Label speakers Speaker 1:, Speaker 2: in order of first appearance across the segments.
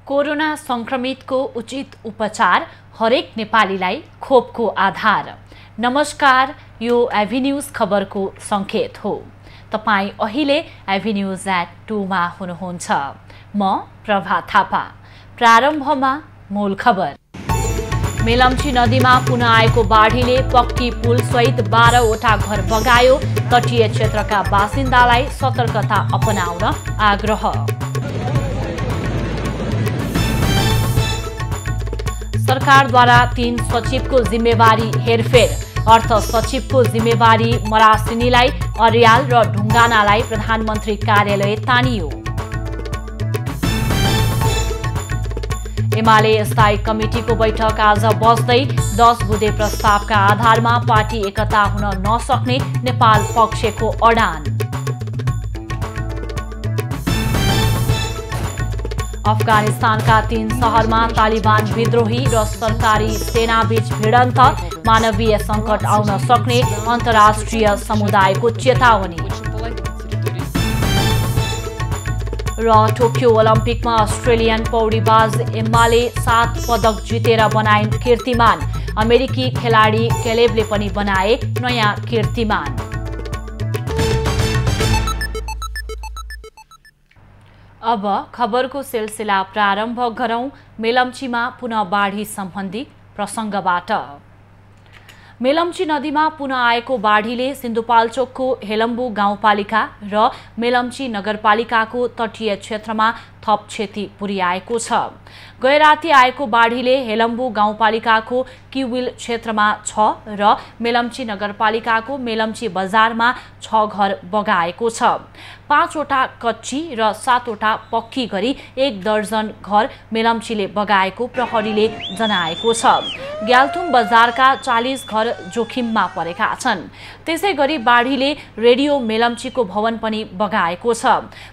Speaker 1: Corona संक्रमितको उचित उपचार हरेक नेपालीलाई खोपको आधार। नमस्कार, यो एभिन्यूज खबरको संकेत हो। तपाई अहिले एभिन्यूज@2 मा हुनुहुन्छ। म प्रभा थापा। प्रारम्भमा मूल खबर। मेलम्ची नदीमा पुनः आएको बाढीले पक्की पुल सहित 12 वटा घर बगायो। तटीय क्षेत्रका बासिन्दालाई सतर्कता अपनाउन आग्रह। सरकारद्वारा 3 सचिवको जिम्मेवारी हेरफेर। अर्थ सचिवको जिम्मेवारी मरासिनीलाई, अर्याल र ढुङ्गानालाई प्रधानमन्त्री कार्यालय तानियो। एमाले स्थायी कमिटिको बैठक आज बस्दै 10 बुँदे प्रस्तावका आधारमा पार्टी एकता हुन नसक्ने नेपाल पक्षको अडान। अफगानिस्तानका 3 शहरमा तालिबान विद्रोही र सरकारी सेनाबीच भिडन्त। मानवीय सङ्कट आउन सक्ने अन्तर्राष्ट्रिय समुदायको चेतावनी। र टोकियो ओलम्पिकमा अस्ट्रेलियन पौडीबाज एम्माले 7 पदक जितेर बनाइन् कीर्तिमान। अमेरिकी खेलाडी केलेबले पनि बनाए नयाँ कीर्तिमान। अब खबरको सिलसिला प्रारम्भ गरौं। मेलम्चीमा पुनः बाढी सम्बन्धी प्रसङ्गबाट। मेलम्ची नदीमा पुनः आएको बाढीले सिन्धुपाल्चोकको हेलम्बु गाउँपालिका र मेलम्ची नगरपालिकाको तटीय क्षेत्रमा थप क्षति पुर्याएको छ। गैराती आएको बाढीले हेलम्बु गाउँपालिकाको किविल क्षेत्रमा 6 र मेलम्ची नगरपालिकाको मेलम्ची बजारमा 6 घर बगाएको छ। 5 वटा कच्ची र 7 वटा पक्की गरी 1 दर्जन घर मेलम्चीले बगाएको प्रहरीले जनाएको छ। ग्याल्थुम बजारका 40 घर जोखिममा परेका छन्। त्यसै गरी बाढीले रेडियो मेलम्चीको भवन पनि बगाएको छ।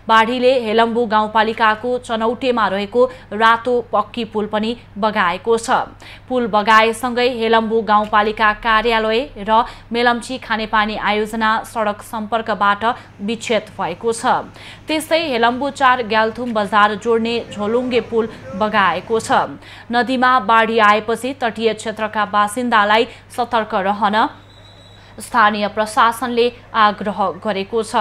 Speaker 1: बाढीले हेलम्बु गाउँपालिकाको चनौटेमा रहेको रातो पक्की पुल पनि बगाएको छ। पुल बगाएसँगै हेलम्बु गाउँपालिका कार्यालय र मेलम्ची खानेपानी आयोजना सडक सम्पर्कबाट विच्छेद भएको छ। त्यस्तै हेलम्बु 4 ग्याल्थुम बजार जोड्ने झोलुङ्गे पुल बगाएको छ। नदीमा बाढी आएपछि तटीय क्षेत्रका बासिन्दालाई सतर्क रहन स्थानीय प्रशासनले आग्रह गरेको छ।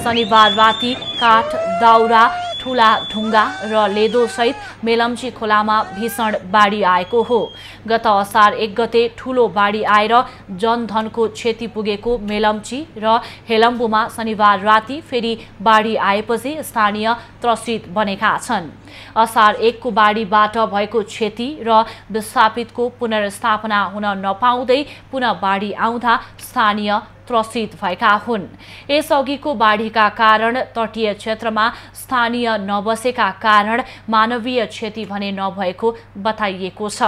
Speaker 1: शनिबार राति काठ, दाउरा, ठुला ढुङ्गा र लेदोसहित मेलम्ची खोलामा भीषण बाढी आएको हो। गत असार 1 गते ठूलो बाढी आएर जनधनको क्षति पुगेको मेलम्ची र हेलम्बुमा शनिबार राति फेरि बाढी आएपछि स्थानीय त्रसित बनेका छन्। असार 1 को बाढीबाट भएको क्षति र विस्थापितको पुनर्स्थापना हुन नपाउँदै पुनः बाढी आउँदा स्थानीय त्रसित भएका हुन्। यसअघिको बाढीका कारण तटीय क्षेत्रमा स्थानीय नबसेका कारण मानवीय क्षति भने नभएको बताइएको छ।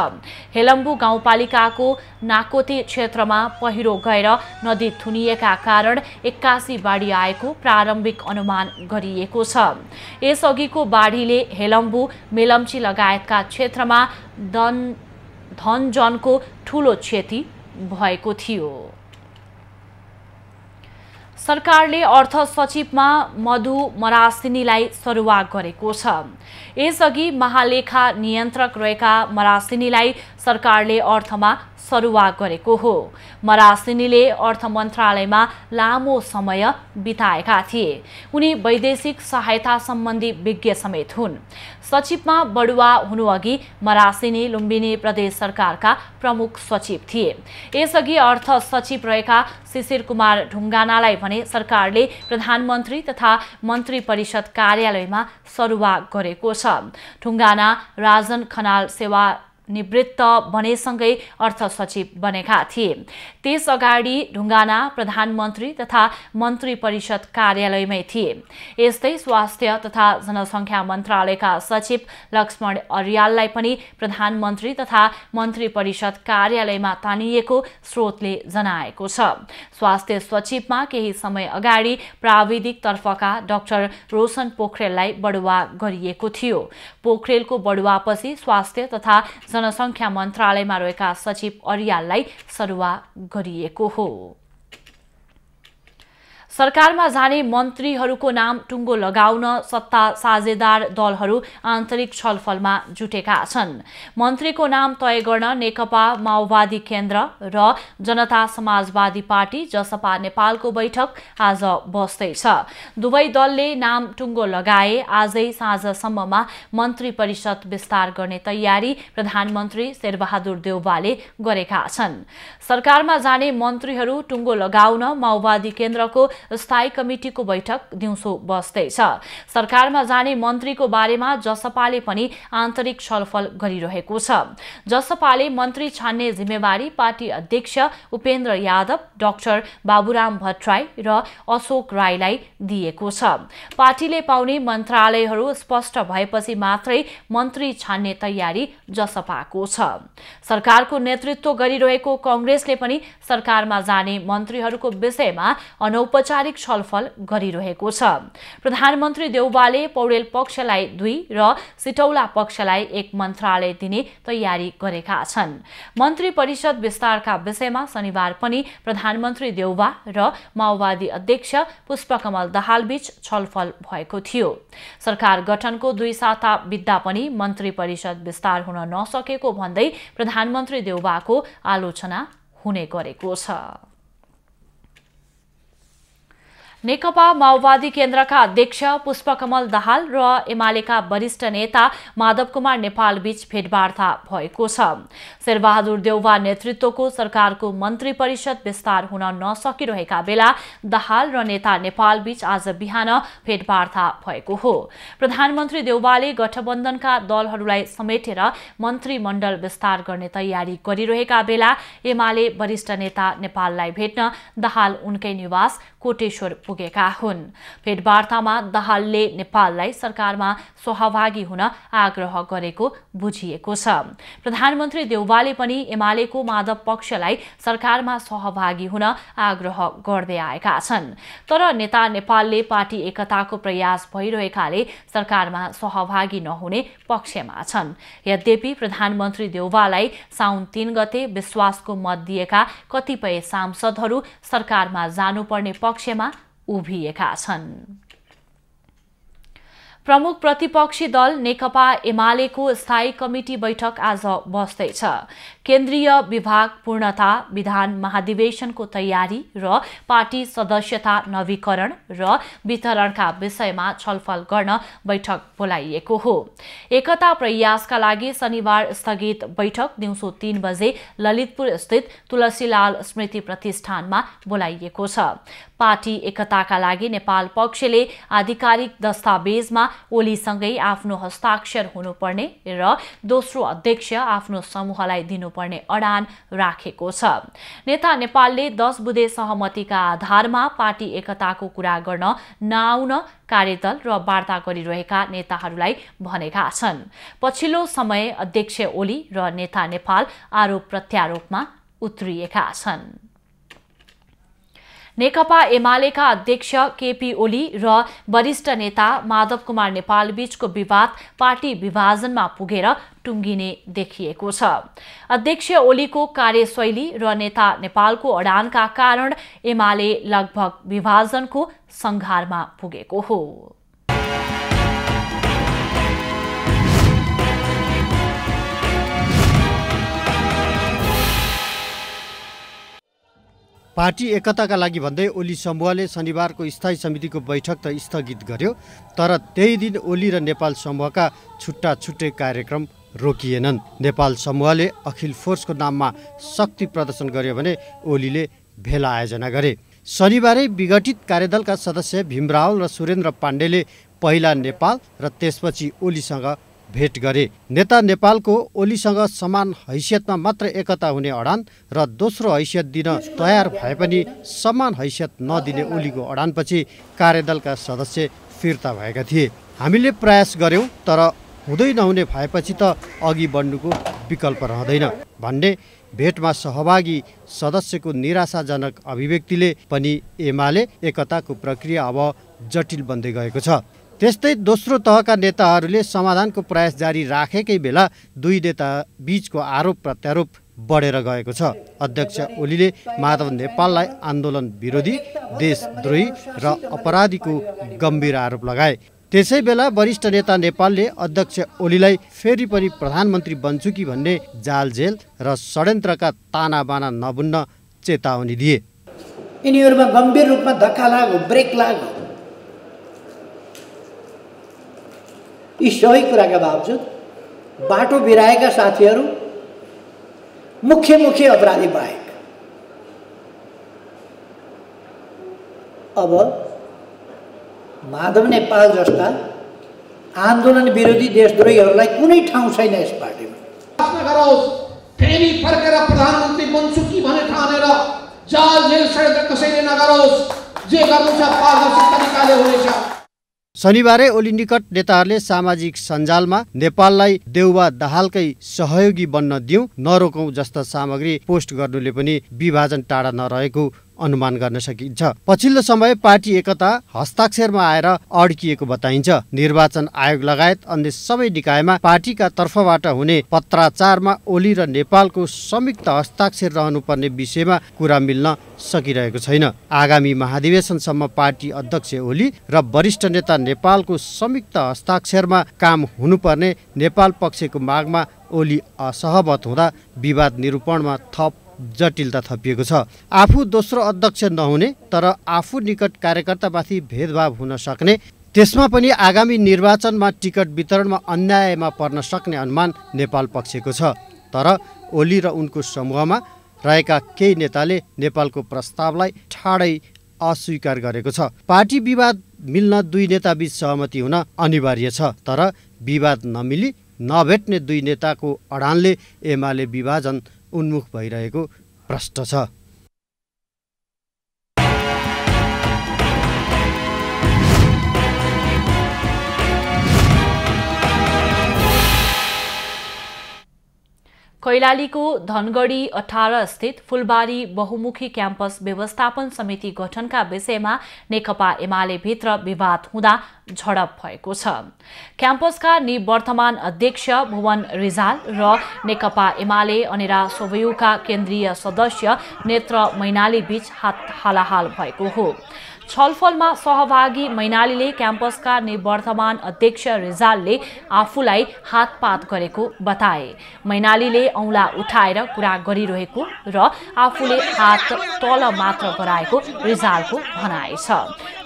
Speaker 1: हेलम्बु गाउँपालिकाको नाकोते क्षेत्रमा पहिरो गएर नदी थुनिएका कारण 81 बाढी आएको प्रारम्भिक अनुमान गरिएको छ। यसअघिको बाढीले हेलम्बु, मेलम्ची लगायतका क्षेत्रमा धनजनको ठूलो क्षति भएको थियो। सरकारले अर्थ सचिवमा मधु मरासिनीलाई सरुवा गरेको छ। यसअघि महालेखा नियन्त्रक रहेका मरासिनीलाई सरकारले अर्थमा सरुवा गरेको हो। मरासिनीले अर्थ मन्त्रालयमा लामो समय बिताएका थिए। उनी वैदेशिक सहायता सम्बन्धी विज्ञ समेत हुन्। सचिवमा बढुवा हुनुअघि मरासिनी लुम्बिनी प्रदेश सरकारका प्रमुख सचिव थिए। यसअघि अर्थ सचिव रहेका शिशिर कुमार ढुङ्गानालाई भने सरकारले प्रधानमन्त्री तथा मन्त्री परिषद कार्यालयमा सरुवा गरेको छ। ढुङ्गाना राजन खनाल सेवा निवृत्त बनेसँगै अर्थ सचिव बनेका थिए। त्यसअगाडि ढुङ्गाना प्रधानमन्त्री तथा मन्त्री परिषद कार्यालयमै थिए। यस्तै स्वास्थ्य तथा जनसङ्ख्या मन्त्रालयका सचिव लक्ष्मण अर्याललाई पनि प्रधानमन्त्री तथा मन्त्री परिषद कार्यालयमा तानिएको स्रोतले जनाएको छ। स्वास्थ्य सचिवमा केही समय अगाडि प्राविधिक तर्फका डाक्टर रोशन पोखरेललाई बढुवा गरिएको थियो। पोखरेलको बढुवापछि स्वास्थ्य तथा जनसङ्ख्या मन्त्रालयमा रहेका सचिव अर्याललाई सरुवा गरिएको हो। सरकारमा जाने मन्त्रीहरूको नाम टुङ्गो लगाउन सत्ता साझेदार दलहरू आन्तरिक छलफलमा जुटेका छन्। मन्त्रीको नाम तय गर्न नेकपा माओवादी केन्द्र र जनता समाजवादी पार्टी जसपा नेपालको बैठक आज बस्दैछ। दुवै दलले नाम टुङ्गो लगाए आजै साँझसम्ममा मन्त्री परिषद विस्तार गर्ने तयारी प्रधानमन्त्री शेरबहादुर देउवाले गरेका छन्। सरकारमा जाने मन्त्रीहरू टुङ्गो लगाउन माओवादी केन्द्रको स्थायी कमिटीको बैठक दिउँसो बस्दैछ। सरकारमा जाने मन्त्रीको बारेमा जसपाले पनि आन्तरिक छलफल गरिरहेको छ। जसपाले मन्त्री छान्ने जिम्मेवारी पार्टी अध्यक्ष उपेन्द्र यादव, डाक्टर बाबुराम भट्टराई र अशोक राईलाई दिएको छ। पार्टीले पाउने मन्त्रालयहरू स्पष्ट भएपछि मात्रै मन्त्री छान्ने तयारी जसपाको छ। सरकारको नेतृत्व गरिरहेको कांग्रेसले पनि सरकारमा जाने मन्त्रीहरूको विषयमा अनौपचारिक छलफल गरिरहेको छ। प्रधानमन्त्री देउवाले पौडेल पक्षलाई 2 र सिटौला पक्षलाई 1 मन्त्रालय दिने तयारी गरेका छन्। मन्त्री परिषद विस्तारका विषयमा शनिबार पनि प्रधानमन्त्री देउवा र माओवादी अध्यक्ष पुष्पकमल दाहाल बीच छलफल भएको थियो। सरकार गठनको 2 साता बित्दा पनि मन्त्री परिषद विस्तार हुन नसकेको भन्दै प्रधानमन्त्री देउवाको आलोचना हुने गरेको छ। नेकपा माओवादी केन्द्रका अध्यक्ष पुष्पकमल दाहाल र एमालेका वरिष्ठ नेता माधव कुमार नेपाल बीच भेटवार्ता भएको छ। शेरबहादुर देउवा नेतृत्वको सरकारको मन्त्री परिषद विस्तार हुन नसकिरहेका बेला दाहाल र नेता नेपाल बीच आज बिहान भेटवार्ता भएको हो। प्रधानमन्त्री देउवाले गठबन्धनका दलहरूलाई समेटेर मन्त्रीमण्डल विस्तार गर्ने तयारी गरिरहेका बेला एमाले वरिष्ठ नेता नेपाललाई भेट्न दाहाल उनकै निवास कोटेश्वर पुगेका हुन्। भेटवार्तामा दाहालले नेपाललाई सरकारमा सहभागी हुन आग्रह गरेको बुझिएको छ। प्रधानमन्त्री देउवाले पनि एमालेको माधव पक्षलाई सरकारमा सहभागी हुन आग्रह गर्दै आएका छन्। तर नेता नेपालले पार्टी एकताको प्रयास भइरहेकाले सरकारमा सहभागी नहुने पक्षमा छन्। यद्यपि प्रधानमन्त्री देउवालाई साउन 3 गते विश्वासको मत दिएका कतिपय सांसदहरू सरकारमा जानुपर्ने पक्षमा उभिएका छन्। प्रमुख प्रतिपक्षी दल नेकपा एमालेको स्थायी कमिटी बैठक आज बस्दैछ। केन्द्रीय विभाग पूर्णता, विधान महाधिवेशनको तयारी र पार्टी सदस्यता नवीकरण र वितरणका विषयमा छलफल गर्न बैठक बोलाइएको हो। एकता प्रयासका लागि शनिबार स्थगित बैठक दिउँसो 3 बजे ललितपुर स्थित तुलसीलाल स्मृति प्रतिष्ठानमा बोलाइएको छ। पार्टी एकताका लागि नेपाल पक्षले आधिकारिक दस्तावेजमा ओलीसँगै आफ्नो हस्ताक्षर हुनुपर्ने र दोस्रो अध्यक्ष आफ्नो समूहलाई दिनुपर्ने अडान राखेको छ। नेता नेपालले 10 बुँदे सहमतिका आधारमा पार्टी एकताको कुरा गर्न नआउन कार्यदल र वार्ता गरिरहेका नेताहरूलाई भनेका छन्। पछिल्लो समय अध्यक्ष ओली र नेता नेपाल आरोप प्रत्यारोपमा उत्रिएका छन्। नेकपा एमालेका अध्यक्ष केपी ओली र वरिष्ठ नेता माधव कुमार नेपाल बीचको विवाद पार्टी विभाजनमा पुगेर टुङ्गिने देखिएको छ। अध्यक्ष ओलीको कार्यशैली र नेता नेपालको अडानका कारण एमाले लगभग विभाजनको संघारमा पुगेको हो।
Speaker 2: पार्टी एकताका लागि भन्दै ओली समूहले शनिबारको स्थायी समितिको बैठक त स्थगित गर्यो, तर त्यही दिन ओली र नेपाल समूहका छुट्टा छुट्टै कार्यक्रम रोकिएनन्। नेपाल समूहले अखिल फोर्सको नाममा शक्ति प्रदर्शन गर्यो भने ओलीले भेला आयोजना गरे। शनिबारै विघटित कार्यदलका सदस्य भीम रावल र सुरेन्द्र पाण्डेले पहिला नेपाल र त्यसपछि ओलीसँग भेट गरे। नेता नेपालको ओलीसँग समान हैसियतमा मात्र एकता हुने अडान र दोस्रो हैसियत दिन तयार भए पनि समान हैसियत नदिने ओलीको अडानपछि कार्यदलका सदस्य फिर्ता भएका थिए। हामीले प्रयास गर्यौं, तर हुँदै नहुने भएपछि त अघि बढ्नुको विकल्प रहँदैन भन्ने भेटमा सहभागी सदस्यको निराशाजनक अभिव्यक्तिले पनि एमाले एकताको प्रक्रिया अब जटिल बन्दै गएको छ। त्यस्तै दोस्रो तहका नेताहरूले समाधानको प्रयास जारी राखेकै बेला दुई नेता बीचको आरोप प्रत्यारोप बढेर गएको छ। अध्यक्ष ओलीले माधव नेपाललाई आन्दोलन विरोधी, देशद्रोही र अपराधीको गम्भीर आरोप लगाए। त्यसै बेला वरिष्ठ नेता नेपालले अध्यक्ष ओलीलाई फेरि पनि प्रधानमन्त्री बन्छु कि भन्ने जालझेल र षड्यन्त्रका तानाबाना नबुन्न चेतावनी दिए।
Speaker 3: यिनीहरूमा गम्भीर रूपमा धक्का लाग्यो, ब्रेक लाग्यो। यी सबै कुराका बावजुद बाटो बिराएका साथीहरू मुख्य अपराधी बाहेक अब माधव नेपाल जस्ता आन्दोलन विरोधी देशद्रोहीहरूलाई कुनै ठाउँ छैन यस पार्टीमा।
Speaker 4: फेरि फर्केर प्रधानमन्त्री बन्छु कि भने ठानेर जाल जेल षड्यन्त्र कसैले नगरोस्, जे गर्नु छ पारदर्शी तरिकाले हुनेछ।
Speaker 2: शनिबारै ओली निकट नेताहरूले सामाजिक सञ्जालमा नेपाललाई देउबा दाहालकै सहयोगी बन्न दिउँ, नरोकौं जस्ता सामग्री पोस्ट गर्नुले पनि विभाजन टाढा नरहेको अनुमान गर्न सकिन्छ। पछिल्लो समय पार्टी एकता हस्ताक्षरमा आएर अड्किएको बताइन्छ। निर्वाचन आयोग लगायत अन्य सबै निकायमा पार्टीका तर्फबाट हुने पत्राचारमा ओली र नेपालको संयुक्त हस्ताक्षर रहनुपर्ने विषयमा कुरा मिल्न सकिरहेको छैन। आगामी महाधिवेशनसम्म पार्टी अध्यक्ष ओली र वरिष्ठ नेता नेपालको संयुक्त हस्ताक्षरमा काम हुनुपर्ने नेपाल पक्षको मागमा ओली असहमत हुँदा विवाद निरूपणमा थप जटिलता थपिएको छ। आफू दोस्रो अध्यक्ष नहुने तर आफू निकट कार्यकर्तामाथि भेदभाव हुन सक्ने, त्यसमा पनि आगामी निर्वाचनमा टिकट वितरणमा अन्यायमा पर्न सक्ने अनुमान नेपाल पक्षको छ। तर ओली र उनको समूहमा रहेका केही नेताले नेपालको प्रस्तावलाई ठाडै अस्वीकार गरेको छ। पार्टी विवाद मिल्न दुई नेताबीच सहमति हुन अनिवार्य छ, तर विवाद नमिली नभेट्ने दुई नेताको अडानले एमाले विभाजन उन्मुख भइरहेको प्रश्न छ।
Speaker 1: कैलालीको धनगढी 18 स्थित फुलबारी बहुमुखी क्याम्पस व्यवस्थापन समिति गठनका विषयमा नेकपा एमाले भित्र विवाद हुँदा झडप भएको छ। क्याम्पसका निवर्तमान अध्यक्ष भुवन रिजाल र नेकपा एमाले अनेरा सोभयुका केन्द्रीय सदस्य नेत्र मैनाली बीच हालाहाल भएको हो। छलफलमा सहभागी मैनालीले क्याम्पसका निवर्तमान अध्यक्ष रिजालले आफूलाई हातपात गरेको बताए। मैनालीले औँला उठाएर कुरा गरिरहेको र आफूले हात तल मात्र गराएको रिजालको भनाइ छ।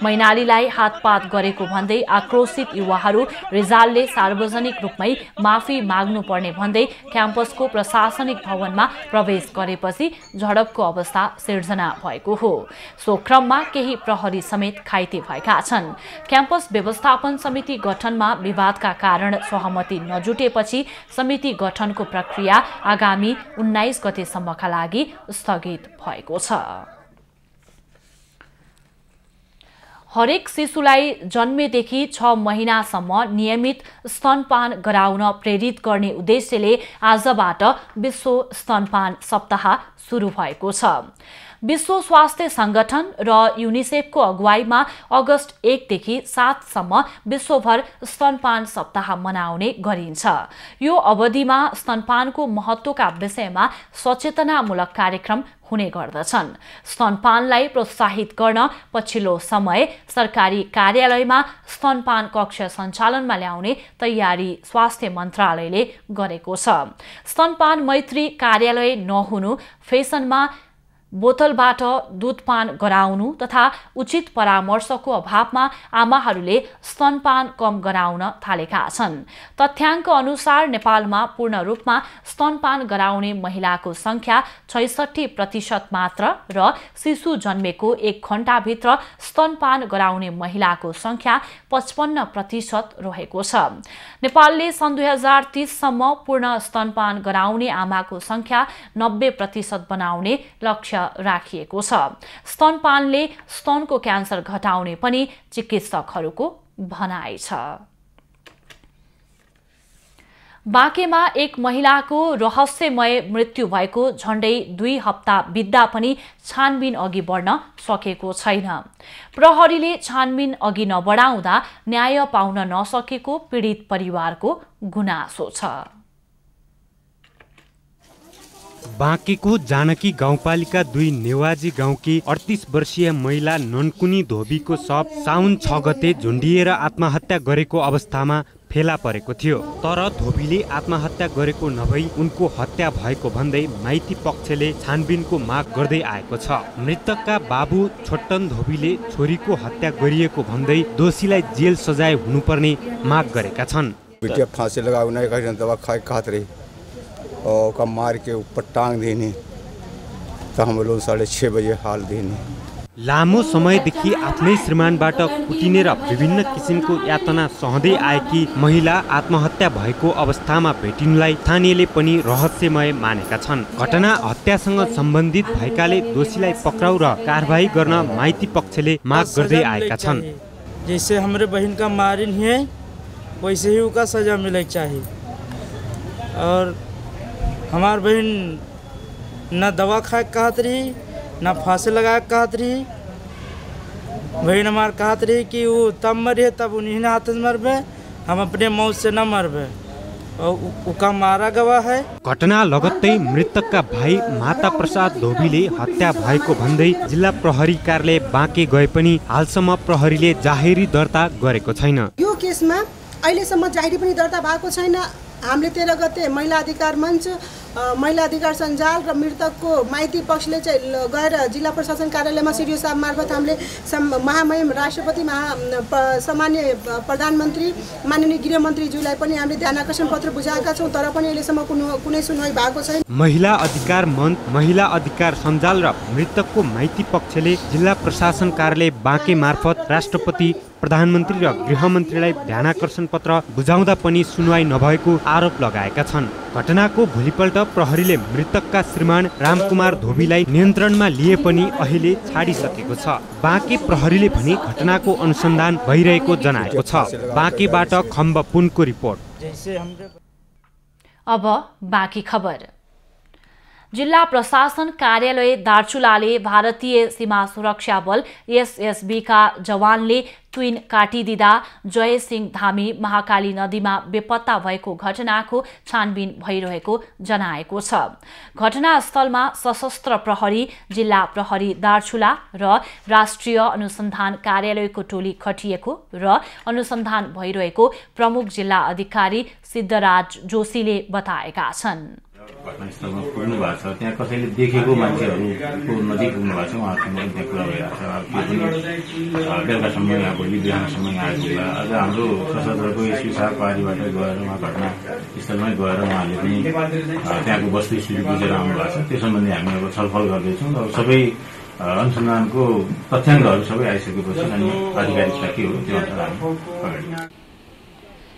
Speaker 1: मैनालीलाई हातपात गरेको भन्दै आक्रोशित युवाहरू रिजालले सार्वजनिक रूपमै माफी माग्नुपर्ने भन्दै क्याम्पसको प्रशासनिक भवनमा प्रवेश गरेपछि झडपको अवस्था सिर्जना भएको हो। सो क्रममा केही प्रहरी समेत घाइते भएका छन्। क्याम्पस व्यवस्थापन समिति गठनमा विवादका कारण सहमति नजुटेपछि समिति गठनको प्रक्रिया आगामी 19 गतेसम्मका लागि स्थगित भएको छ। हरेक शिशुलाई जन्मेदेखि 6 महिनासम्म नियमित स्तनपान गराउन प्रेरित गर्ने उद्देश्यले आजबाट विश्व स्तनपान सप्ताह सुरु भएको छ। विश्व स्वास्थ्य संगठन र युनिसेफको अगुवाईमा अगस्त 1 देखि 7 सम्म विश्वभर स्तनपान सप्ताह मनाउने गरिन्छ। यो अवधिमा स्तनपानको महत्त्वका विषयमा सचेतनामूलक कार्यक्रम हुने गर्दछन्। स्तनपानलाई प्रोत्साहित गर्न पछिल्लो समय सरकारी कार्यालयमा स्तनपान कक्ष सञ्चालनमा ल्याउने तयारी स्वास्थ्य मन्त्रालयले गरेको छ। स्तनपान मैत्री कार्यालय नहुनु, फेसनमा बोतलबाट दूधपान गराउनु तथा उचित परामर्शको अभावमा आमाहरूले स्तनपान कम गराउन थालेका छन्। तथ्याङ्क अनुसार नेपालमा पूर्ण रूपमा स्तनपान गराउने महिलाको संख्या 66% मात्र र शिशु जन्मेको 1 घण्टाभित्र स्तनपान गराउने महिलाको संख्या 55% रहेको छ। नेपालले सन् 2030 सम्म पूर्ण स्तनपान गराउने आमाको संख्या 90% बनाउने लक्ष्य राखिएको छ। स्तनपानले स्तनको क्यान्सर घटाउने पनि चिकित्सकहरूको भनाइ छ। बाँकेमा एक महिलाको रहस्यमय मृत्यु भएको झण्डै 2 हप्ता बित्दा पनि छानबिन अघि बढ्न सकेको छैन। प्रहरीले छानबिन अघि नबढाउँदा न्याय पाउन नसकेको पीडित परिवारको गुनासो छ।
Speaker 5: बाँकेको जानकी गाउँपालिका 2 नेवाजी गाउँकी 38 वर्षीय महिला ननकुनी धोबीको शव साउन 6 गते झुन्डिएर आत्महत्या गरेको अवस्थामा फेला परेको थियो। तर धोबीले आत्महत्या गरेको नभई उनको हत्या भएको भन्दै माइती पक्षले छानबिनको माग गर्दै आएको छ। मृतकका बाबु छोट्टन धोबीले छोरीको हत्या गरिएको भन्दै दोषीलाई जेल सजाय हुनुपर्ने माग गरेका छन्।
Speaker 6: बिटिया फांसी लगाओ नहीं कर दवा खाए खात रही और का मार के ऊपर टांग देनी तो हम लोग 6:30 बजे हाल देनी।
Speaker 5: लामो समयदेखि आफ्नै श्रीमानबाट कुटिने र विभिन्न किसिमको यातना सहँदै आएकी महिला आत्महत्या भएको अवस्थामा भेटिनुलाई स्थानीयले पनि रहस्यमय मानेका छन्। घटना हत्यासँग सम्बन्धित भएकाले दोषीलाई पक्राउ र कारबाही गर्न माइती पक्षले माग गर्दै आएका छन्।
Speaker 7: जैसे हमरे बहन का मारिन है वैसे ही उसका सजा मिले चाहिए और हमार बहन न दवा खाए कहत रही न फांसी लगा कहत रही। बहन हमार कहत रही कि वो तब मरे तब उन्हीं ने हाथ से मरबे, हम अपने मौत से न मरबे और उसका मारा गवाह है।
Speaker 5: घटना लगत्तै मृतकका भाइ माता प्रसाद धोबीले हत्या भएको भन्दै जिल्ला प्रहरी कार्यालय बाँके गए पनि हालसम्म प्रहरीले जाहेरी दर्ता गरेको छैन।
Speaker 8: यो केसमा अहिलेसम्म जाहेरी पनि दर्ता भएको छैन। हामीले 13 गते महिला अधिकार मञ्च, महिला अधिकार सञ्जाल र मृतकको माइती पक्षले चाहिँ गएर जिल्ला प्रशासन कार्यालयमा सिडिओ साहब मार्फत हामीले महामहिम राष्ट्रपति सम्मान्य प्रधानमन्त्री माननीय गृहमन्त्रीज्यूलाई पनि हामीले ध्यान आकर्षण पत्र बुझाएका छौँ, तर पनि अहिलेसम्म कुनै सुनवाई भएको छैन।
Speaker 5: महिला अधिकार मञ्च, महिला अधिकार सञ्जाल र मृतकको माइती पक्षले जिल्ला प्रशासन कार्यालय बाँके मार्फत राष्ट्रपति प्रधानमन्त्री र गृहमन्त्रीलाई ध्यानाकर्षण पत्र बुझाउँदा पनि सुनवाई नभएको आरोप लगाएका छन्। घटनाको भोलिपल्ट प्रहरीले मृतकका श्रीमान रामकुमार धोबीलाई नियन्त्रणमा लिए पनि अहिले छाडिसकेको छ। बाँके प्रहरीले पनि घटनाको अनुसन्धान भइरहेको जनाएको छ। बाँकेबाट खम्ब पुनको रिपोर्ट।
Speaker 1: अब बाँकी खबर। जिल्ला प्रशासन कार्यालय दार्चुलाले भारतीय सीमा सुरक्षा बल एसएसबी का जवानले ट्विन काटिदिँदा जयसिंह धामी महाकाली नदीमा बेपत्ता भएको घटनाको छानबिन भइरहेको जनाएको छ। घटनास्थलमा सशस्त्र प्रहरी, जिल्ला प्रहरी दार्चुला र राष्ट्रिय अनुसन्धान कार्यालयको टोली खटिएको र अनुसन्धान भइरहेको प्रमुख जिल्ला अधिकारी सिद्धराज जोशीले बताएका छन्।
Speaker 9: घटनास्थलमा पुग्नु भएको छ, त्यहाँ कसैले देखेको मान्छेहरूको नजिक पुग्नु भएको छ, उहाँहरूसँग त्यहाँ कुरा भइरहेको छ। बेलुकासम्म यहाँ भोलि बिहानसम्म यहाँ आइपुग्ला। अझ हाम्रो सशस्त्रको एसपी साहब पारीबाट गएर उहाँ घटनास्थलमै गएर उहाँले पनि त्यहाँको वस्तुस्थिति बुझेर आउनुभएको छ। त्यो सम्बन्धी हामी अब छलफल गर्दैछौँ। अब सबै अनुसन्धानको तथ्याङ्कहरू सबै आइसकेपछि अनि आधिकारिकता के हो त्यो अनुसार हामी अगाडि।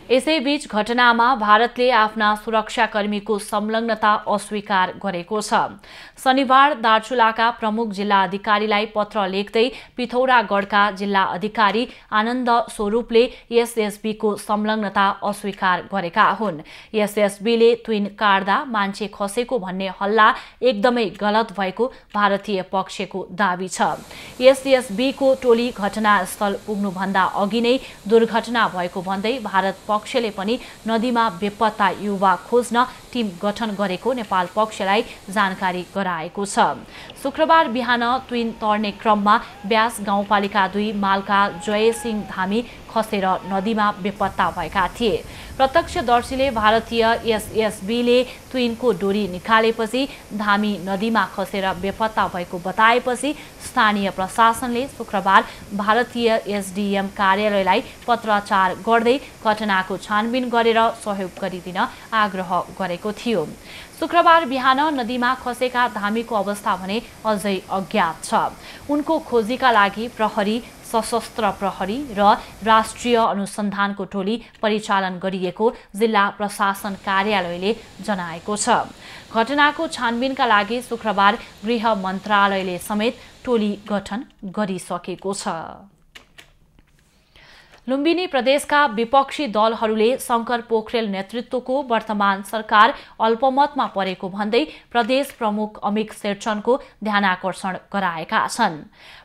Speaker 1: यसैबीच घटनामा भारतले आफ्ना सुरक्षाकर्मीको संलग्नता अस्वीकार गरेको छ। शनिबार दार्चुलाका प्रमुख जिल्ला अधिकारीलाई पत्र लेख्दै पिथौरागढका जिल्ला अधिकारी आनन्द स्वरूपले एसएसबीको संलग्नता अस्वीकार गरेका हुन्। एसएसबीले ट्विन काट्दा मान्छे खसेको भन्ने हल्ला एकदमै गलत भएको भारतीय पक्षको दाबी छ। एसएसबीको टोली घटनास्थल पुग्नुभन्दा अघि नै दुर्घटना भएको भन्दै भारत पक्षले पनि नदीमा बेपत्ता युवा खोज्न टिम गठन गरेको नेपाल पक्षलाई जानकारी गराएको छ। शुक्रबार बिहान ट्विन तर्ने क्रममा ब्यास गाउँपालिका 2 मालका जयसिंह धामी खसेर नदीमा बेपत्ता भएका थिए। प्रत्यक्षदर्शीले भारतीय एसएसबीले ट्विनको डोरी निकालेपछि धामी नदीमा खसेर बेपत्ता भएको बताएपछि स्थानीय प्रशासनले शुक्रबार भारतीय एसडीएम कार्यालयलाई पत्राचार गर्दै घटनाको छानबिन गरेर सहयोग गरिदिन आग्रह गरेको थियो। शुक्रबार बिहान नदीमा खसेका धामीको अवस्था भने अझै अज्ञात छ। उनको खोजीका लागि प्रहरी, सशस्त्र प्रहरी र राष्ट्रिय अनुसन्धानको टोली परिचालन गरिएको जिल्ला प्रशासन कार्यालयले जनाएको छ। घटनाको छानबिनका लागि शुक्रबार गृह मन्त्रालयले समेत टोली गठन गरिसकेको छ। लुम्बिनी प्रदेशका विपक्षी दलहरूले शंकर पोखरेल नेतृत्वको वर्तमान सरकार अल्पमतमा परेको भन्दै प्रदेश प्रमुख अमिक शेरचनको ध्यानाकर्षण गराएका छन्।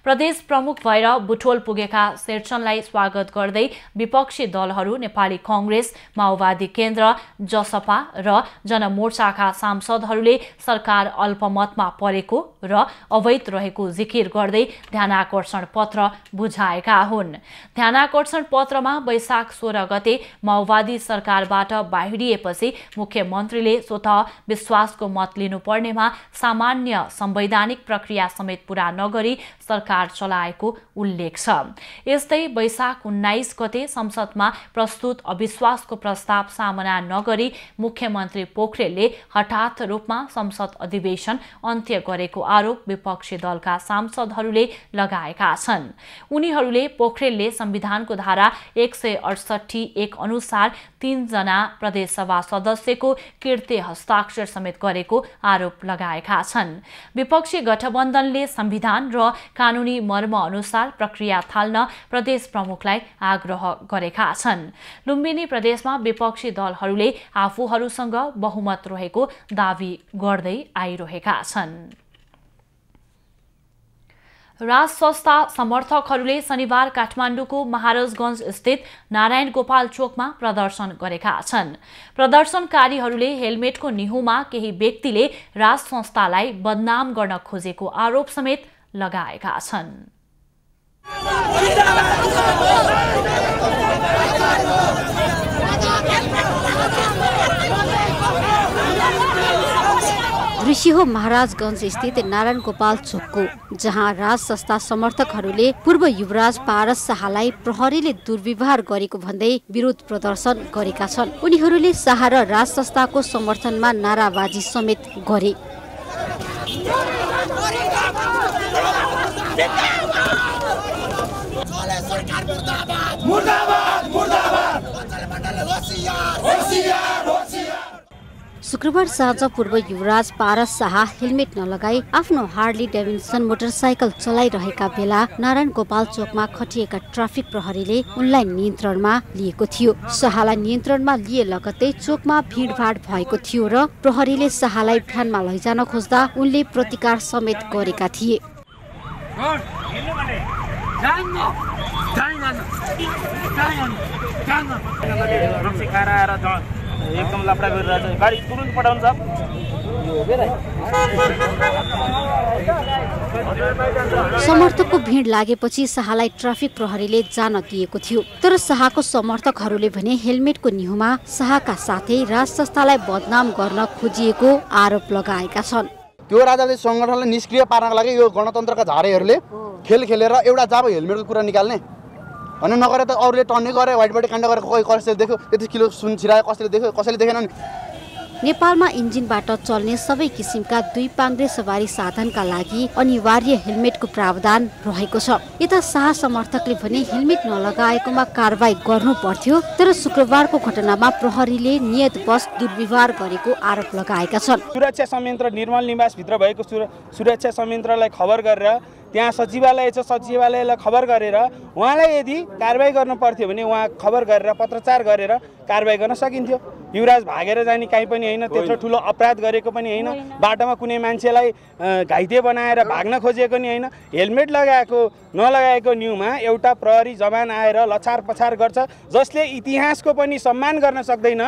Speaker 1: प्रदेश प्रमुख भएर बुटोल पुगेका शेरचनलाई स्वागत गर्दै विपक्षी दलहरू नेपाली कांग्रेस, माओवादी केन्द्र, जसपा र जनमोर्चाका सांसदहरूले सरकार अल्पमतमा परेको र अवैध रहेको जिकिर गर्दै ध्यानाकर्षण पत्र बुझाएका हुन्। ध्यानाकर्षण पत्रमा वैशाख 16 गते माओवादी सरकारबाट बाहिरिएपछि मुख्यमन्त्रीले स्वतः विश्वासको मत लिनुपर्नेमा सामान्य संवैधानिक प्रक्रिया समेत पूरा नगरी सरकार चलाएको उल्लेख छ। यस्तै वैशाख 19 गते संसदमा प्रस्तुत अविश्वासको प्रस्ताव सामना नगरी मुख्यमन्त्री पोखरेलले हठात रूपमा संसद अधिवेशन अन्त्य गरेको आरोप विपक्षी दलका सांसदहरूले लगाएका छन्। उनीहरूले पोखरेलले संविधानको धारा 168(1) अनुसार 3 जना प्रदेशसभा सदस्यको कीर्ति हस्ताक्षर समेत गरेको आरोप लगाएका छन्। विपक्षी गठबन्धनले संविधान र कानूनी मर्म अनुसार प्रक्रिया थाल्न प्रदेश प्रमुखलाई आग्रह गरेका छन्। लुम्बिनी प्रदेशमा विपक्षी दलहरूले आफूहरूसँग बहुमत रहेको दावी गर्दै आइरहेका छन्। राजसंस्था समर्थकहरूले शनिबार काठमाडौँको महाराजगञ्ज स्थित नारायण गोपाल चोकमा प्रदर्शन गरेका छन्। प्रदर्शनकारीहरूले हेलमेटको निहुमा केही व्यक्तिले राजसंस्थालाई बदनाम गर्न खोजेको आरोप समेत लगाएका छन्।
Speaker 10: दृश्य हो महाराजगञ्ज स्थित नारायण गोपाल चोकको, जहाँ राज संस्था समर्थकहरूले पूर्व युवराज पारस शाहलाई प्रहरीले दुर्व्यवहार गरेको भन्दै विरोध प्रदर्शन गरेका छन्। उनीहरूले शाह र राज संस्थाको समर्थनमा नाराबाजी समेत गरे। शुक्रबार साँझ पूर्व युवराज पारस शाह हेलमेट नलगाई आफ्नो हार्ली डेभिडसन मोटरसाइकल चलाइरहेका बेला नारायण गोपाल चोकमा खटिएका ट्राफिक प्रहरीले उनलाई नियन्त्रणमा लिएको थियो। शाहलाई नियन्त्रणमा लिए लगत्तै चोकमा भिडभाड भएको थियो र प्रहरीले शाहलाई भ्यानमा लैजान खोज्दा उनले प्रतिकार समेत गरेका थिए।
Speaker 7: एकदम लफडा गरिरहेछ, गाडी तुरुन्त पठाउनु छ।
Speaker 10: समर्थकको भिड लागेपछि शाहलाई ट्राफिक प्रहरीले जान दिएको थियो, तर शाहको समर्थकहरूले भने हेलमेटको निहुमा शाहका साथै राज संस्थालाई बदनाम गर्न खोजिएको आरोप लगाएका छन्।
Speaker 11: त्यो राजनीतिक संगठनलाई निष्क्रिय पार्नका लागि यो गणतन्त्रका झारेहरूले खेल खेलेर एउटा जब हेलमेटको कुरा निकाल्ने अनि नगरे त अरूले टन्ने गरे, व्हाइट बडी काण्ड गरेर कोही कसैले देख्यो, यति किलो सुन छिरायो, कसैले देख्यो, कसैले देखेन।
Speaker 10: नेपालमा इन्जिनबाट चल्ने सबै किसिमका 2 पाङ्ग्रे सवारी साधनका लागि अनिवार्य हेलमेटको प्रावधान रहेको छ। यता शाह समर्थकले भने हेलमेट नलगाएकोमा कारबाही गर्नु पर्थ्यो, तर शुक्रबारको घटनामा प्रहरीले नियतवश दुर्व्यवहार गरेको आरोप लगाएका छन्।
Speaker 7: सुरक्षा संयन्त्र निर्मल निवास भित्र भएको सुरक्षा संयन्त्रलाई खबर गरेर त्यहाँ सचिवालय छ, सचिवालयलाई खबर गरेर उहाँलाई यदि कारबाही गर्नु पर्थ्यो भने उहाँ खबर गरेर पत्रचार गरेर कारबाही गर्न सकिन्थ्यो। युवराज भागेर जाने काहीँ पनि होइन, त्यत्रो ठुलो अपराध गरेको पनि होइन, बाटोमा कुनै मान्छेलाई घाइते बनाएर भाग्न खोजेको नि होइन। हेलमेट लगाएको नलगाएको न्युमा एउटा प्रहरी जवान आएर लछार पछार गर्छ, जसले इतिहासको पनि सम्मान गर्न सक्दैन।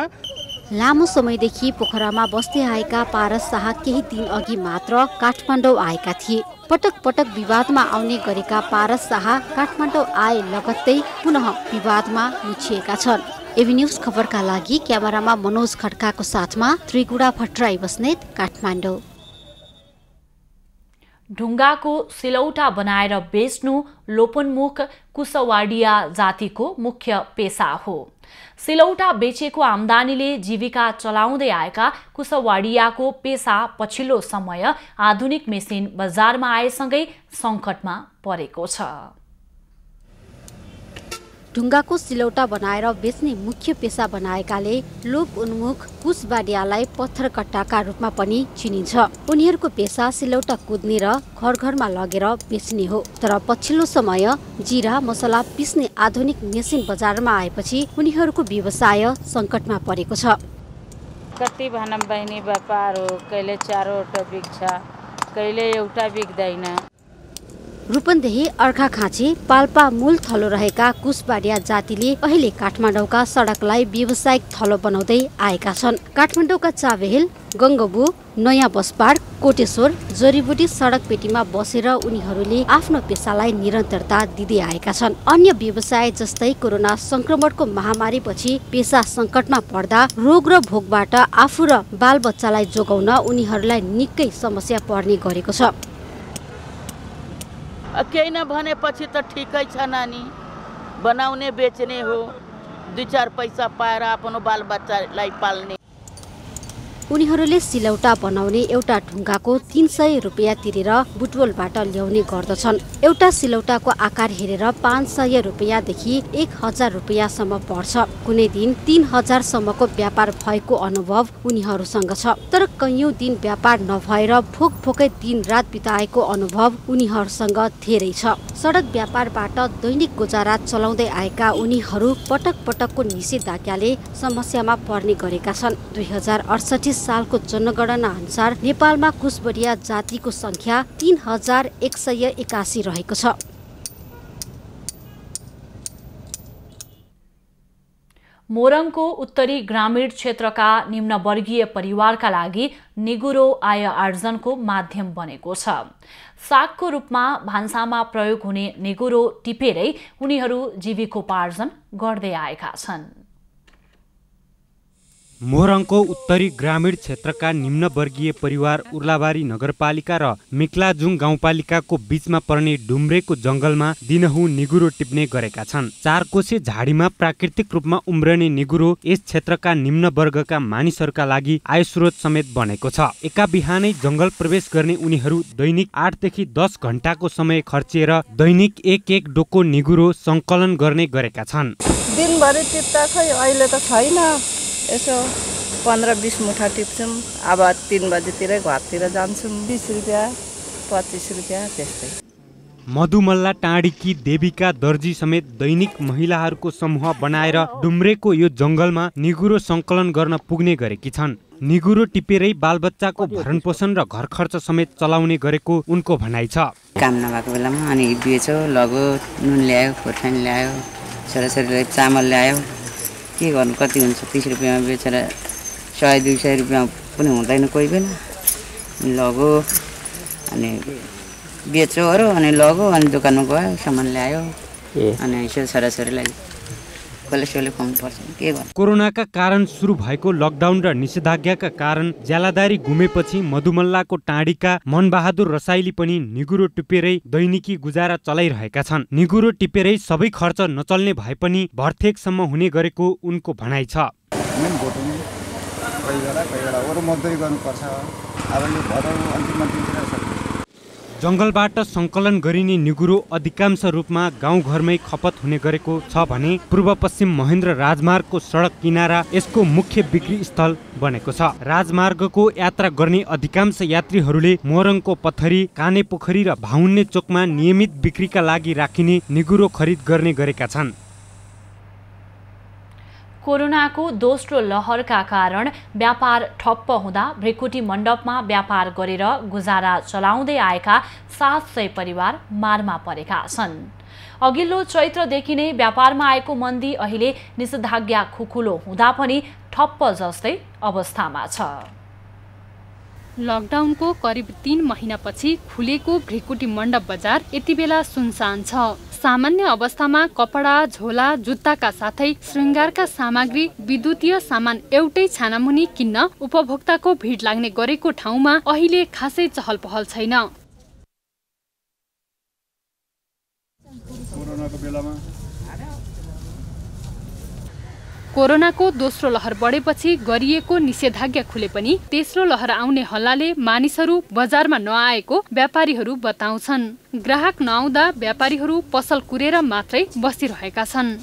Speaker 10: लामो समयदेखि पोखरामा बस्दै आएका पारस शाह केही दिन अघि मात्र काठमाडौँ आएका थिए। पटक पटक विवादमा आउने गरेका पारस शाह काठमाडौँ आए लगत्तै पुनः विवादमा मुछिएका छन्। एबी न्यूज खबरका लागि क्यामेरामा मनोज खड्काको साथमा त्रिगुडा भट्टराई बस्नेत, काठमाडौँ।
Speaker 1: ढुङ्गाको सिलौटा बनाएर बेच्नु लोपन्मुख कुसवाडिया जातिको मुख्य पेसा हो। सिलौटा बेचेको आम्दानीले जीविका चलाउँदै आएका कुसवाडियाको पेसा पछिल्लो समय आधुनिक मेसिन बजारमा आएसँगै सङ्कटमा परेको छ।
Speaker 10: ढुङ्गाको सिलौटा बनाएर बेच्ने मुख्य पेशा बनाएकाले लोक उन्मुख कुशबाडियालाई पत्थरकट्टाका रूपमा पनि चिनिन्छ। उनीहरूको पेशा सिलौटा कुद्ने र घर घरमा लगेर बेच्ने हो। तर पछिल्लो समय जिरा मसला पिस्ने आधुनिक मेसिन बजारमा आएपछि उनीहरूको व्यवसाय सङ्कटमा परेको छ।
Speaker 12: कति भनौँ बहिनी व्यापार हो, कहिले चारवटा बिग्छ, कहिले एउटा बिग्दैन।
Speaker 10: रूपन्देही अर्घाखाँची पाल्पा मूल थलो रहेका कुशबाडिया जातिले अहिले काठमाडौँका सडकलाई व्यावसायिक थलो बनाउँदै आएका छन्। काठमाडौँका चाबेहिल, गङ्गबु, नयाँ बसपाड, कोटेश्वर, जडीबुटी सडक पेटीमा बसेर उनीहरूले आफ्नो पेसालाई निरन्तरता दिँदै आएका छन्। अन्य व्यवसाय जस्तै कोरोना संक्रमणको महामारीपछि पेसा सङ्कटमा पर्दा रोग र भोगबाट आफू र बालबच्चालाई जोगाउन उनीहरूलाई निकै समस्या पर्ने गरेको छ।
Speaker 13: केही नभनेपछि त ठिकै छ नानी, बनाउने बेच्ने हो, 2-4 पैसा पाएर आफ्नो बालबच्चालाई पाल्ने।
Speaker 10: उनीहरूले सिलौटा बनाउने एउटा ढुङ्गाको 300 रुपियाँ तिरेर बुटवलबाट ल्याउने गर्दछन्। एउटा सिलौटाको आकार हेरेर 500 रुपियाँदेखि 1000 रुपियाँसम्म पर्छ। कुनै दिन 3000 सम्मको व्यापार भएको अनुभव उनीहरूसँग छ। तर कैयौं दिन व्यापार नभएर भोकै दिन रात बिताएको अनुभव उनीहरूसँग धेरै छ। सडक व्यापारबाट दैनिक गुजारा चलाउँदै आएका उनीहरू पटक पटकको निषेधाज्ञाले समस्यामा पर्ने गरेका छन्। 2068 सालको जनगणना अनुसार नेपालमा कुशबडिया जातिको संख्या 3181 रहेको छ।
Speaker 1: मोरङको उत्तरी ग्रामीण क्षेत्रका निम्नवर्गीय परिवारका लागि निगुरो आय आर्जनको माध्यम बनेको छ। सागको रूपमा भान्सामा प्रयोग हुने निगुरो टिपेरै उनीहरू जीविकोपार्जन गर्दै आएका छन्।
Speaker 5: मोरङको उत्तरी ग्रामीण क्षेत्रका निम्नवर्गीय परिवार उर्लाबारी नगरपालिका र मिक्लाजुङ गाउँपालिकाको बीचमा पर्ने डुम्रेको जंगलमा दिनहुँ निगुरो टिप्ने गरेका छन्। 4 कोसे झाडीमा प्राकृतिक रूपमा उम्रने निगुरो यस क्षेत्रका निम्न वर्गका मानिसहरूका लागि आयस्रोत समेत बनेको छ। एका बिहानै जंगल प्रवेश गर्ने उनीहरू दैनिक 8 देखि 10 घण्टाको समय खर्चिएर दैनिक एक डोको निगुरो संकलन गर्ने गरेका छन्।
Speaker 14: दिनभरि टिप्दा खै अहिले त छैन, यसो 15-20 मुठा टिप्छौँ। अब 3 बजेतिरै घरतिर जान्छौँ। 20 रुपियाँ 25 रुपियाँ त्यस्तै।
Speaker 5: मधुमल्ला टाँडीकी देविका दर्जी समेत दैनिक महिलाहरूको समूह बनाएर डुम्रेको यो जंगलमा निगुरो संकलन गर्न पुग्ने गरेकी छन्। निगुरो टिपेरै बालबच्चाको भरणपोषण र घर खर्च समेत चलाउने गरेको उनको भनाइ छ।
Speaker 15: काम नभएको बेलामा अनि बेच्यो, लगो, नुन ल्यायो, खोर्सानी ल्यायो, छोराछोरीलाई चामल ल्यायो, के गर्नु, कति हुन्छ 30 रुपियाँमा बेचेर 100-200 रुपियाँ पनि हुँदैन कोही बेला। लगो अनि बेच्योहरू अनि लगो अनि दोकानमा गयो, सामान ल्यायो अनि यसो छोराछोरीलाई कोलेस्ट्रोल खुवाउनु पर्छ, के गर्नु।
Speaker 5: कोरोनाका कारण सुरु भएको लकडाउन र निषेधाज्ञाका कारण ज्यालादारी गुमेपछि मधुमल्लाको टाँडीका मनबहादुर रसाइली पनि निगुरो टिपेरै दैनिकी गुजारा चलाइरहेका छन्। निगुरो टिपेरै सबै खर्च नचल्ने भए पनि भर्तेकसम्म हुने गरेको उनको भनाइ छ। जंगलबाट संकलन गरिने निगुरो अधिकांश रूपमा गाउँघरमै खपत हुने गरेको छ भने पूर्व पश्चिम महेन्द्र राजमार्गको सडक किनारा यसको मुख्य बिक्री स्थल बनेको छ। राजमार्गको यात्रा गर्ने अधिकांश यात्रीहरूले मोरङको पथरी, कानेपोखरी र भाउन्ने चोकमा नियमित बिक्रीका लागि राखिने निगुरो खरिद गर्ने गरेका छन्।
Speaker 1: कोरोनाको दोस्रो लहरका कारण व्यापार ठप्प हुँदा भृकुटी मण्डपमा व्यापार गरेर गुजारा चलाउँदै आएका 700 परिवार मारमा परेका छन्। अघिल्लो चैत्रदेखि नै व्यापारमा आएको मन्दी अहिले निषेधाज्ञा खुकुलो हुँदा पनि ठप्प जस्तै अवस्थामा छ।
Speaker 16: लकडाउनको करिब 3 महिनापछि खुलेको भृकुटी मण्डप बजार यति बेला सुनसान छ। सामान्य अवस्थामा कपडा, झोला, जुत्ताका साथै श्रृङ्गारका सामग्री, विद्युतीय सामान एउटै छानामुनि किन्न उपभोक्ताको भिड लाग्ने गरेको ठाउँमा अहिले खासै चहल पहल छैन। कोरोनाको दोस्रो लहर बढेपछि गरिएको निषेधाज्ञा खुले पनि तेस्रो लहर आउने हल्लाले मानिसहरू बजारमा नआएको व्यापारीहरू बताउँछन्। ग्राहक नआउँदा व्यापारीहरू पसल कुरेर मात्रै बसिरहेका छन्।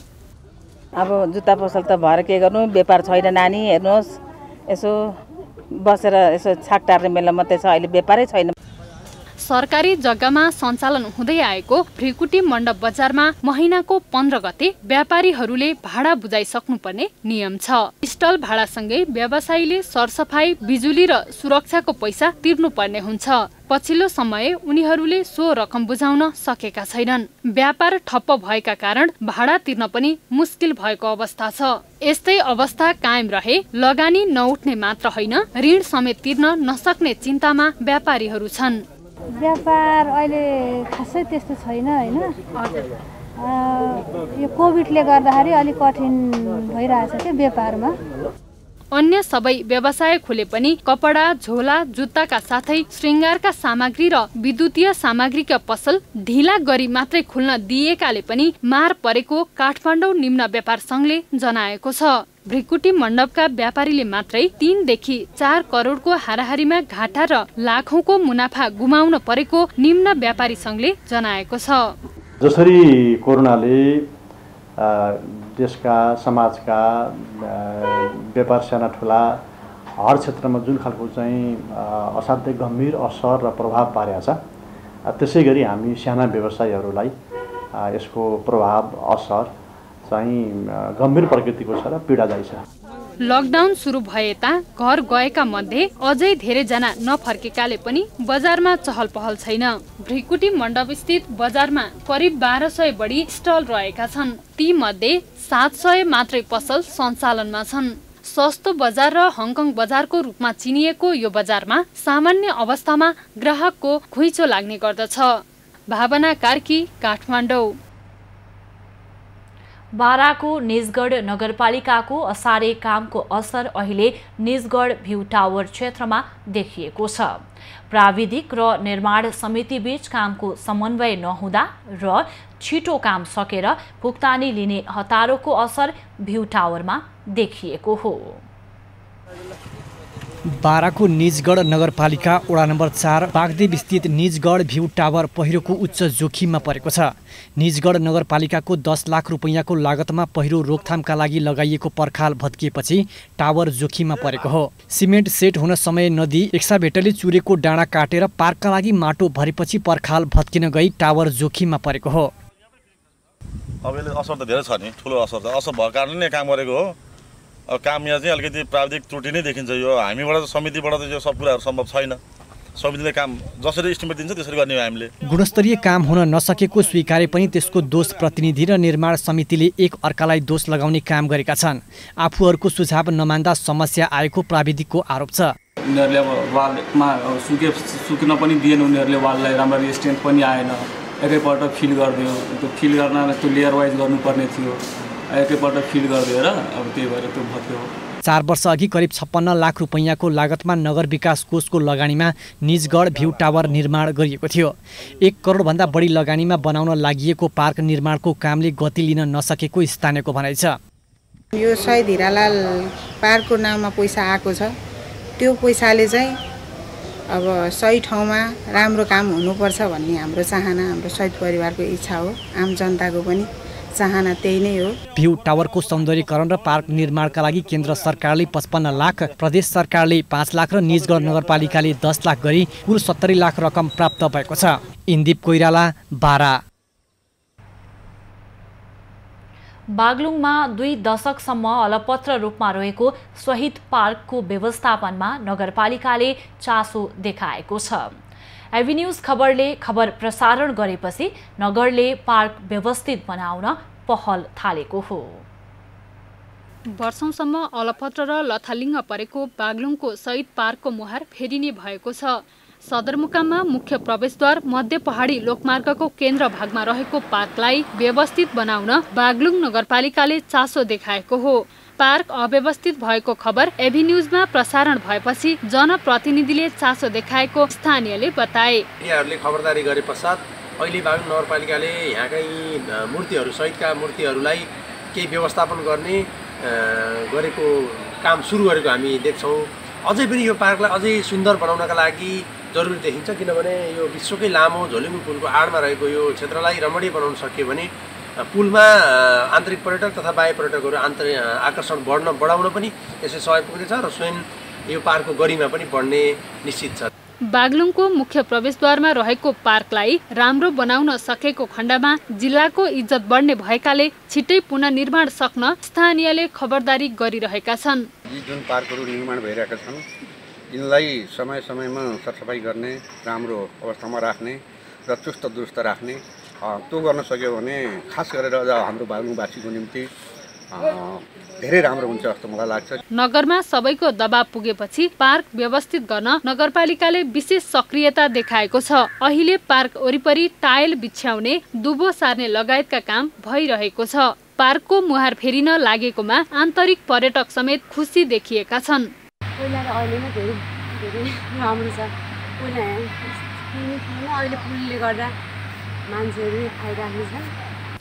Speaker 14: अब जुत्ता पसल त भएर के गर्नु, व्यापार छैन नानी, हेर्नुहोस् यसो बसेर यसो छाक टार्ने बेला मात्रै छ, अहिले व्यापारै छैन।
Speaker 16: सरकारी जग्गामा सञ्चालन हुँदै आएको भ्रिकुटी मण्डप बजारमा महिनाको 15 गते व्यापारीहरूले भाडा बुझाइसक्नुपर्ने नियम छ। स्टल भाडासँगै व्यवसायीले सरसफाई, बिजुली र सुरक्षाको पैसा तिर्नुपर्ने हुन्छ। पछिल्लो समय उनीहरूले सो रकम बुझाउन सकेका छैनन्। व्यापार ठप्प भएका कारण भाडा तिर्न पनि मुस्किल भएको अवस्था छ। यस्तै अवस्था कायम रहे लगानी नउठ्ने मात्र होइन, ऋण समेत तिर्न नसक्ने चिन्तामा व्यापारीहरू छन्।
Speaker 17: व्यापार अहिले खासै त्यस्तो छैन हैन। यो कोभिडले गर्दाखेरि अलिक कठिन भइरहेछ के व्यापारमा।
Speaker 16: अन्य सबै व्यवसाय खुले पनि कपडा, झोला, जुत्ताका साथै श्रृंगारका सामग्री र विद्युतीय सामग्रीका पसल ढिला गरी मात्रै खुल्न दिएकाले पनि मार परेको काठमाडौँ निम्न व्यापार संघले जनाएको छ। भ्रिकुटी मण्डपका व्यापारीले मात्रै 3 देखि 4 करोडको हाराहारीमा घाटा र लाखौंको मुनाफा गुमाउन परेको निम्न व्यापारी संघले जनाएको छ।
Speaker 18: जसरी कोरोनाले देशका, समाजका, व्यापार साना ठुला हर क्षेत्रमा जुन खालको चाहिँ असाध्यै गम्भीर असर र प्रभाव पारेको छ, त्यसै गरी हामी साना व्यवसायीहरूलाई यसको प्रभाव असर चाहिँ गम्भीर प्रकृतिको छ र पीडादायी छ।
Speaker 16: लकडाउन सुरु भए ता घर गएका मध्ये अझै धेरै जना नफर्केकाले पनि बजारमा चहल पहल छैन। भ्रिकुटी मण्डप स्थित बजारमा करिब 1200 बढी स्टल रहेका छन्। ती मध्ये 700 मात्रै पसल सञ्चालनमा छन्। सस्तो बजार र हङकङ बजारको रूपमा चिनिएको यो बजारमा सामान्य अवस्थामा ग्राहकको घुइँचो लाग्ने गर्दछ। भावना कार्की, काठमाडौँ।
Speaker 1: बाराको निजगढ नगरपालिकाको असारे कामको असर अहिले निजगढ भ्यू टावर क्षेत्रमा देखिएको छ। प्राविधिक र निर्माण समिति बीच कामको समन्वय नहुँदा र छिटो काम सकेर भुक्तानी लिने हतारोको असर भ्यू टावरमा देखिएको हो।
Speaker 19: बाराको निजगढ नगरपालिका वडा नम्बर 4 बागदेव स्थित निजगढ भ्यू टावर पहिरोको उच्च जोखिममा परेको छ। निजगढ नगरपालिकाको 10 लाख रुपैयाँको लागतमा पहिरो रोकथामका लागि लगाइएको पर्खाल भत्किएपछि टावर जोखिममा परेको हो। सिमेन्ट सेट हुन समय नदी एक्साभेटरले चुरेको डाँडा काटेर पार्कका लागि माटो भरेपछि पर्खाल भत्किन गई टावर जोखिममा परेको हो।
Speaker 20: अब यसले असर त धेरै छ नि, ठुलो असर छ। असर भएको कारणले काम गरेको हो। अब काम यहाँ चाहिँ अलिकति प्राविधिक त्रुटि नै देखिन्छ। यो हामीबाट समितिबाट त यो सब कुराहरू सम्भव छैन। समितिले काम जसरी इस्टिमेट दिन्छ त्यसरी गर्ने हो हामीले।
Speaker 19: गुणस्तरीय काम हुन नसकेको स्वीकारे पनि त्यसको दोष प्रतिनिधि र निर्माण समितिले एक अर्कालाई दोष लगाउने काम गरेका छन्। आफूहरूको सुझाव नमान्दा समस्या आएको प्राविधिकको आरोप छ।
Speaker 21: उनीहरूले अब वालमा सुक्न पनि दिएन, उनीहरूले वाललाई राम्ररी स्ट्रेन्थ पनि आएन। एकैपल्ट फिल गरिदियो, त्यो फिल गर्न त्यो लेयर वाइज गर्नुपर्ने थियो, एकैपल्ट फिल गरिदिएर अब त्यही भएर त्यो भत्क्यो।
Speaker 19: 4 वर्ष अघि करिब 56 लाख रुपैयाँको लागतमा नगर विकास कोषको लगानीमा निजगढ भ्यू टावर निर्माण गरिएको थियो। 1 करोडभन्दा बढी लगानीमा बनाउन लागि पार्क निर्माणको कामले गति लिन नसकेको स्थानीयको भनाइ छ।
Speaker 22: यो शहीद हिरालाल पार्कको नाममा पैसा आएको छ, त्यो पैसाले चाहिँ अब सही ठाउँमा राम्रो काम हुनुपर्छ भन्ने हाम्रो चाहना, हाम्रो शहीद परिवारको इच्छा हो, आम जनताको पनि चाहना त्यही नै हो।
Speaker 19: भ्यू टावरको सौन्दर्यीकरण र पार्क निर्माणका लागि केन्द्र सरकारले 55 लाख, प्रदेश सरकारले 5 लाख र निजगढ नगरपालिकाले 10 लाख गरी कुल 70 लाख रकम प्राप्त भएको छ। इन्दीप कोइराला, बारा।
Speaker 1: बागलुङमा 2 दशकसम्म अलपत्र रूपमा रहेको शहीद पार्कको व्यवस्थापनमा नगरपालिकाले चासो देखाएको छ। एभिन्यूज खबरले खबर प्रसारण गरेपछि नगरले पार्क व्यवस्थित बनाउन पहल थालेको हो।
Speaker 16: वर्षौंसम्म अलपत्र र लथालिङ्ग परेको बागलुङको शहीद पार्कको मुहार फेरिने भएको छ। सदरमुकाममा मुख्य प्रवेशद्वार मध्य पहाडी लोकमार्गको केन्द्र भागमा रहेको पार्कलाई व्यवस्थित बनाउन बागलुङ नगरपालिकाले चासो देखाएको हो। पार्क अव्यवस्थित भएको खबर एभिन्यूजमा प्रसारण भएपछि जनप्रतिनिधिले चासो देखाएको स्थानीयले बताए।
Speaker 23: यहाँहरूले खबरदारी गरे पश्चात अहिले बागलुङ नगरपालिकाले यहाँका मूर्तिहरू, शहीदका मूर्तिहरूलाई केही व्यवस्थापन गर्ने गरेको काम सुरु गरेको हामी देख्छौँ। अझै पनि यो पार्कलाई अझै सुन्दर बनाउनका लागि जरुरी देखिन्छ, किनभने यो विश्वकै लामो झोलुङ पुलको आडमा रहेको यो क्षेत्रलाई रमणीय बनाउन सकियो भने पुलमा आन्तरिक पर्यटक तथा बाह्य पर्यटकहरू आकर्षण बढाउन पनि यसले सहयोग पुग्नेछ र स्वयं यो पार्कको गरिमा पनि बढ्ने निश्चित छ।
Speaker 16: बागलुङको मुख्य प्रवेशद्वारमा रहेको पार्कलाई राम्रो बनाउन सकेको खण्डमा जिल्लाको इज्जत बढ्ने भएकाले छिट्टै पुनर्निर्माण सक्न स्थानीयले खबरदारी गरिरहेका छन्।
Speaker 2: यी जुन पार्कहरू निर्माण भइरहेका छन् यिनलाई समय समयमा सरसफाई गर्ने, राम्रो अवस्थामा राख्ने र चुस्त दुरुस्त राख्ने त्यो गर्न सक्यो भने खास गरेर हाम्रो बागलुङवासीको निम्ति धेरै राम्रो हुन्छ जस्तो मलाई लाग्छ।
Speaker 16: नगरमा सबैको दबाब पुगेपछि पार्क व्यवस्थित गर्न नगरपालिकाले विशेष सक्रियता देखाएको छ। अहिले पार्क वरिपरि टाइल बिछ्याउने, दुबो सार्ने लगायतका काम भइरहेको छ। पार्कको मुहार फेरिन लागेकोमा आन्तरिक पर्यटक समेत खुसी देखिएका छन्।
Speaker 3: पहिला र अहिलेमा धेरै राम्रो छ। अहिले पुलले गर्दा मान्छेहरू आइरहेको छ।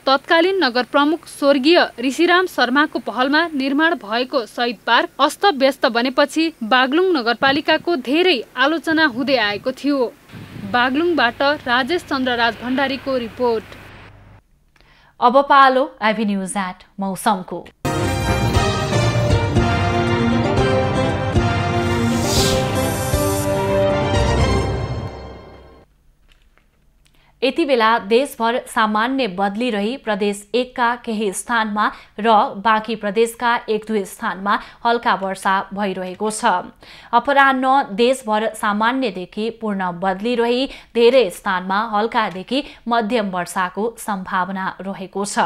Speaker 16: तत्कालीन नगर प्रमुख स्वर्गीय ऋषिराम शर्माको पहलमा निर्माण भएको शहीद पार्क अस्तव्यस्त बनेपछि बागलुङ नगरपालिकाको धेरै आलोचना हुँदै आएको थियो। बागलुङबाट राजेश चन्द्रराज भण्डारीको रिपोर्ट।
Speaker 1: अब पालो एभिन्यूज एट मौसमको। यति बेला देशभर सामान्य बदली रही प्रदेश 1 का केही स्थानमा र बाँकी प्रदेशका 1-2 स्थानमा हल्का वर्षा भइरहेको छ। अपराह्न देशभर सामान्यदेखि पूर्ण बदली रही धेरै स्थानमा हल्कादेखि मध्यम वर्षाको सम्भावना रहेको छ।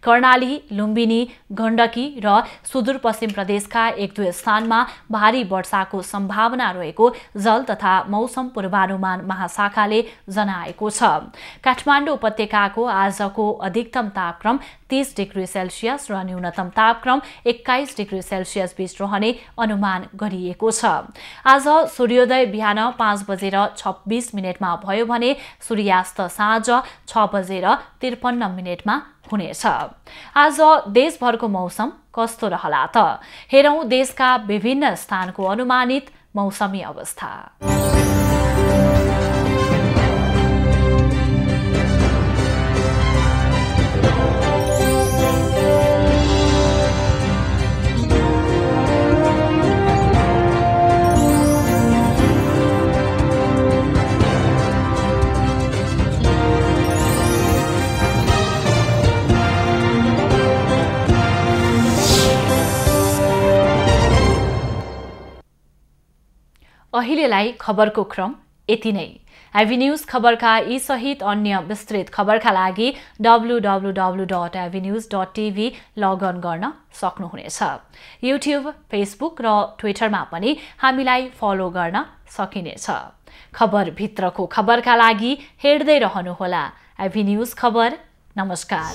Speaker 1: कर्णाली, लुम्बिनी, गण्डकी र सुदूरपश्चिम प्रदेशका 1-2 स्थानमा भारी वर्षाको सम्भावना रहेको जल तथा मौसम पूर्वानुमान महाशाखाले जनाएको छ। काठमाडौँ उपत्यकाको आजको अधिकतम तापक्रम 30 डिग्री सेल्सियस र न्यूनतम तापक्रम 21 डिग्री सेल्सियस बीच रहने अनुमान गरिएको छ। आज सूर्योदय बिहान 5:26 भयो भने सूर्यास्त साँझ 6:53 हुनेछ। आज देशभरको मौसम कस्तो रहला त? हेरौं देशका विभिन्न स्थानको अनुमानित मौसमी अवस्था। अहिलेलाई खबरको क्रम यति नै। एभिन्यूज खबरका यी सहित अन्य विस्तृत खबरका लागि www.avenews.tv लगअन गर्न सक्नुहुनेछ। युट्युब, फेसबुक र ट्विटरमा पनि हामीलाई फलो गर्न सकिनेछ। खबरभित्रको खबरका लागि हेर्दै रहनुहोला एभिन्यूज खबर। नमस्कार।